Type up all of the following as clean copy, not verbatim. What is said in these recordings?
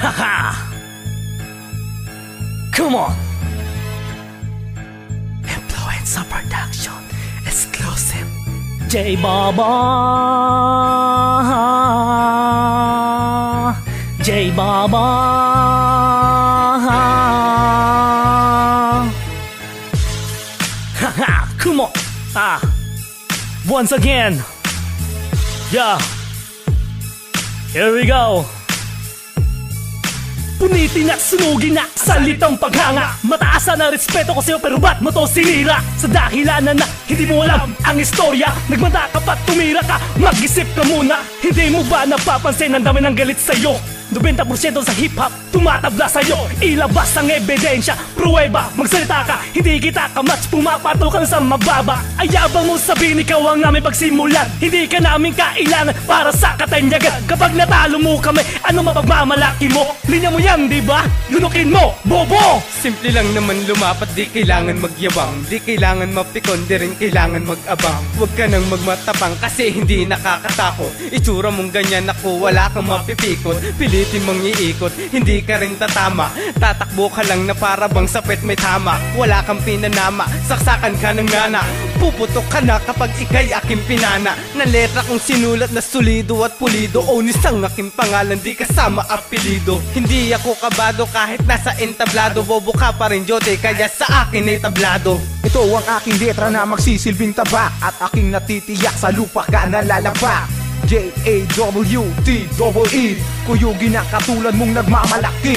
Haha! Come on! Influencer Production exclusive. J Baba, J Baba. Haha! Come on! Once again. Yeah. Here we go. Punitin at sunugin na salitang paghanga. Mataasan na respeto ko sa'yo pero ba't mo to sinira? Sa dahilanan na hindi mo alam ang istorya. Nagmanda ka pa't tumira ka, mag-isip ka muna. Hindi mo ba napapansin ang dami ng galit sa'yo? 90% sa hip-hop tumatabla sa'yo. Ilabas ang ebidensya, pruweba, magsalita ka. Hindi kita kamatch, pumapatukan sa mababa. Ayabang mo sabihin ikaw ang namin pagsimulan. Hindi ka namin kailangan para sa katanyagan. Kapag natalo mo kami, ano mapagmamalaki mo? Linya mo yan, diba? Lunukin mo, bobo! Simple lang naman lumapat, di kailangan magyabang. Di kailangan mapikon, di rin kailangan mag-abang. Huwag ka nang magmatapang kasi hindi nakakatakot. Itsura mong ganyan ako, wala kang mapipikot. Pilitin mong iikot, hindi ka rin tatama. Tatakbo ka lang na para bang sapet may tama. Wala kang pinanama, saksakan ka ng nana. Puputok ka na kapag ikay aking pinana. Na letra kong sinulat na solido at pulido. Onis ang aking pangalan, di kasama apelido. Hindi ako kabado kahit nasa entablado. Bobo ka pa rin jote, kaya sa akin ay tablado. Ito ang aking letra na magsisilbing tabak. At aking natitiyak sa lupa ka nalalabak. J-A-W-T-E-E. Kuyugin na katulad mong nagmamalaki.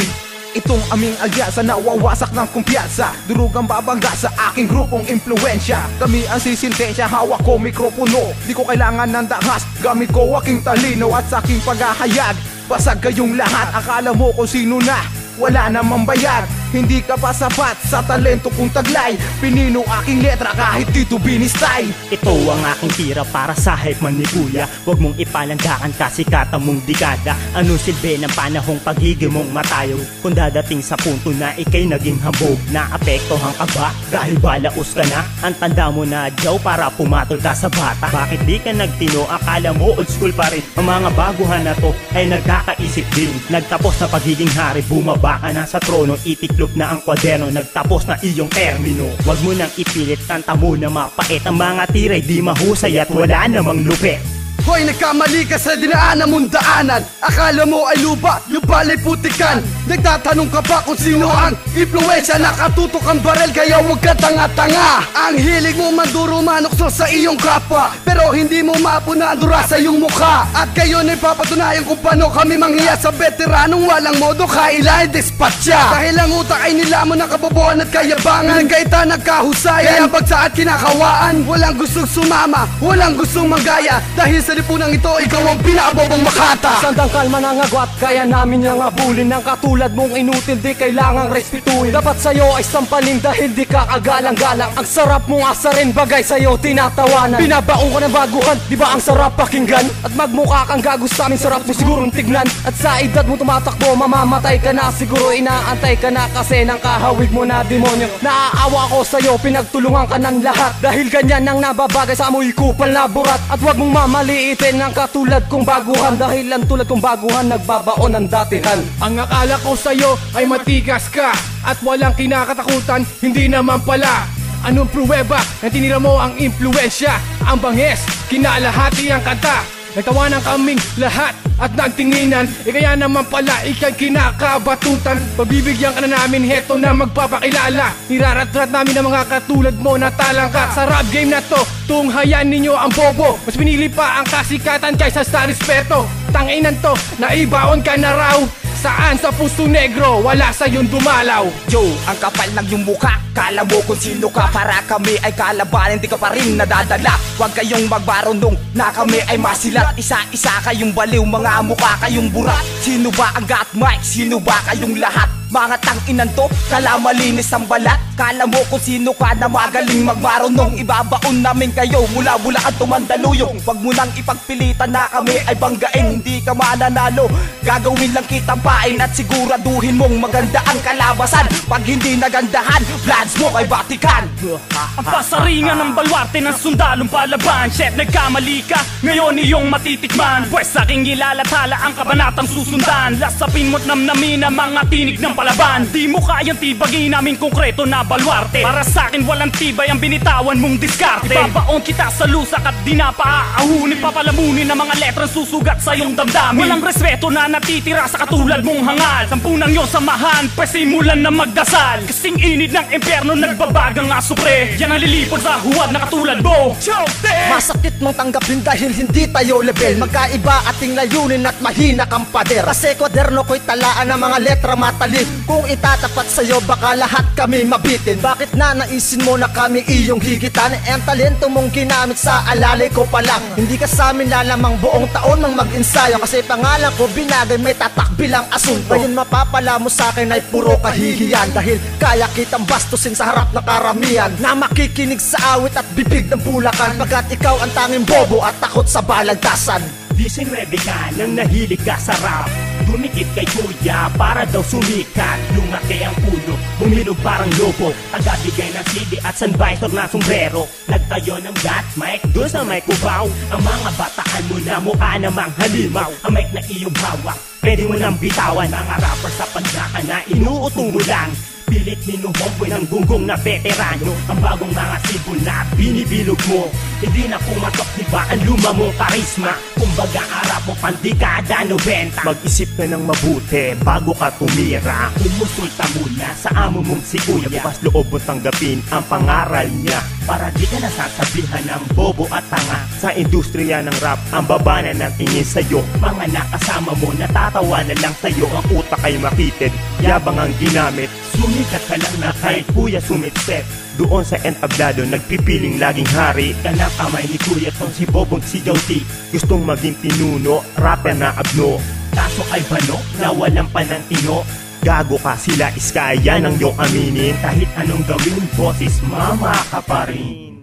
Itong aming alyasa na wawasak ng kumpiyansa. Durugang babangga sa aking grupong impluensya. Kami ang sisintensya, hawak ko mikropono. Di ko kailangan ng dahas, gamit ko aking talino. At sa aking paghahayag, basag kayong lahat. Akala mo kung sino na, wala namang bayad. Hindi ka pa sapat sa talento kong taglay. Pinino aking letra kahit dito binistay. Ito ang aking tira para sa hype man ni kuya. Huwag mong ipalandakan kasi kata mong dekada. Anong silbi ng panahong pagiging mong matayog? Kung dadating sa punto na ikay naging hambog, naapektohan ka ba dahil balaos ka na? Ang tanda mo na jaw para pumatol ka sa bata. Bakit di ka nagtino? Akala mo old school pa rin. Ang mga baguhan na to ay nagkakaisip din. Nagtapos na pagiging hari, bumaba ka na sa trono. Itiklop na ang kwaderno, nagtapos na iyong termino. Huwag mo nang ipilit, kanta mo na mapait. Ang mga tiray di mahusay at wala namang lupit. Hoy, nagkamali ka sa dinaanan mong daanan. Akala mo ay lupa, yung pala'y putikan. Nagtatanong ka pa kung sino ang impluensya. Nakatutok ang barel kaya huwag ka tanga-tanga. Ang hilig mo manduro manukso sa iyong kapwa, pero hindi mo mapunadura sa iyong mukha. At kayo na'y papatunayan kung paano kami manghiya sa veteranong walang modo, kailangan dispatcha. Dahil ang utak ay nilamon ng kabobohan at kayabangan. Nagkaita nagkahusayan, kaya bagsa at kinakawaan. Walang gustong sumama, walang gustong manggaya. Dahil sa lipunang ito, ikaw ang pinakabobong makata. Sandang kalma ng agwat, kaya namin niyang abulin. Ng katulad mong inutil, di kailangang respetuin. Dapat sa'yo ay sampalin dahil di ka kagalang-galang. Ang sarap mong asarin, bagay sa'yo tinatawanan. Binabaong ka ng baguhan, di ba ang sarap pakinggan? At magmukha kang gago sa amin, sarap mo sigurong tignan. At sa edad mo tumatakbo, mamamatay ka na. Siguro inaantay ka na kasi ng kahawig mo na demonyo. Naaawa ko sa'yo, pinagtulungan ka ng lahat. Dahil ganyan ang nababagay sa amoy kupal na burat. At wag mong mamaliitin ang katulad kong baguhan. Dahil ang tulad kong baguhan, nagbabaon ng datihan. Ang akala ko sa'yo ay matigas ka at walang kinakatakutan, hindi naman pala. Anong pruweba na tinira mo ang impluensya? Ang bangis, kinalahati ang kanta. Nagtawanan kaming lahat at nagtinginan. Kaya naman pala ikay kinakabatutan. Pagbibigyan ka na namin heto na magpapakilala. Nirarat-rat namin ang mga katulad mo na talangka. Sa rap game na to, tunghayan ninyo ang bobo. Mas pinili pa ang kasikatan kaysa sa respeto. Tanginan to, naibaon ka na raw. Saan sa puso negro, wala sa'yong dumalaw. Yo, ang kapal ng iyong mukha. Kala mo kung sino ka, para kami ay kalabanin. Di ka pa rin nadadala. Huwag kayong magbarundong na kami ay masilat. Isa-isa kayong baliw, mga mukha kayong burat. Sino ba ang got mic? Sino ba kayong lahat? Mga tanginan to, kala malinis ang balat. Kala mo kung sino ka na magaling magmarunong. Ibabaon namin kayo mula Bulacan to Mandaluyong. Huwag mo nang ipagpilitan na kami ay banggain. Hindi ka mananalo, gagawin lang kitang pain. At siguraduhin mong maganda ang kalabasan. Pag hindi nagandahan, plans mo kay Vatican. Ang pasaringan ng balwarte ng sundalong palaban. Shit, nagkamali ka, ngayon iyong matitikman. Pwes aking ilalathala ang kabanatang susundan. Lasapin mo't namnamin ang mga tinig ng palaban. Di mo kayang tibagin namin konkreto na balwarte. Para sa akin walang tibay ang binitawan mong diskarte. Ibabaon kita sa lusak at di na paaahunin. Papalamunin ng mga letrang susugat sa iyong damdamin. Walang respeto na natitira sa katulad mong hangal. Sampunang iyong samahan, pasimulan na magdasal. Kasing init ng impyerno nagbabagang aso pre. Yan ang lilipod sa huwad na katulad mo. Masakit mong tanggapin dahil hindi tayo level. Magkaiba ating layunin at mahina kang pader. Kasi kwaderno ko'y talaan ng mga letra matalin. Kung itatapat sa'yo baka lahat kami mabitin. Bakit na naisin mo na kami iyong higitan? Ang talento mong ginamit sa alalay ko pa lang. Hindi ka sa amin lalamang buong taon mang mag-ensayo. Kasi pangalan ko binagay may tatak bilang asunto. Ngayon mapapala mo sa akin ay puro kahihiyan. Dahil kaya kitang bastusin sa harap ng karamihan. Na makikinig sa awit at bibig ng Bulacan. Pagkat ikaw ang tanging bobo at takot sa balagtasan. Dising Rebecca nang nahilig ka sa rap. Dumikit kay kuya para daw sumikat. Lumaki ang ulo, bumilog parang lobo. Tagabigay ng CD at sunvisor na sombrero. Nagtayo ng gat mic doon sa may kubaw. Ang mga bataan mo na mukha namang halimaw. Ang mic na iyong hawak, pwede mo nang bitawan. Mga rapper sa pandakan na inuuto mo lang. Pilit minuhomboy ng gunggong na veterano. Ang bagong mga sibol na binibilog mo. Hindi na pumatok diba ang luma mong karisma. Kumbaga arap mo pandikada 90. Mag-isip ka ng mabuti bago ka tumira. Kumusulta muna sa amo mong si kuya. Bukas loob mo tanggapin ang pangaral niya. Para di ka nasasabihan ng bobo at tanga. Sa industriya ng rap, ang baba na ng tingin sa'yo. Mga nakasama mo natatawa na lang sa'yo. Ang utak ay makitid, yabang ang ginamit. Sumikat ka lang na kahit kuya sumitset. Doon sa entablado, nagpipiling laging hari. Kanang kamay ni kuya tong si Bobong si Jauti. Gustong maging pinuno, rapper na abno. Kaso ay bano, na walang panantino. Gago ka, sila is kaya nang iyong aminin. Kahit anong gawin, boses mama ka pa rin.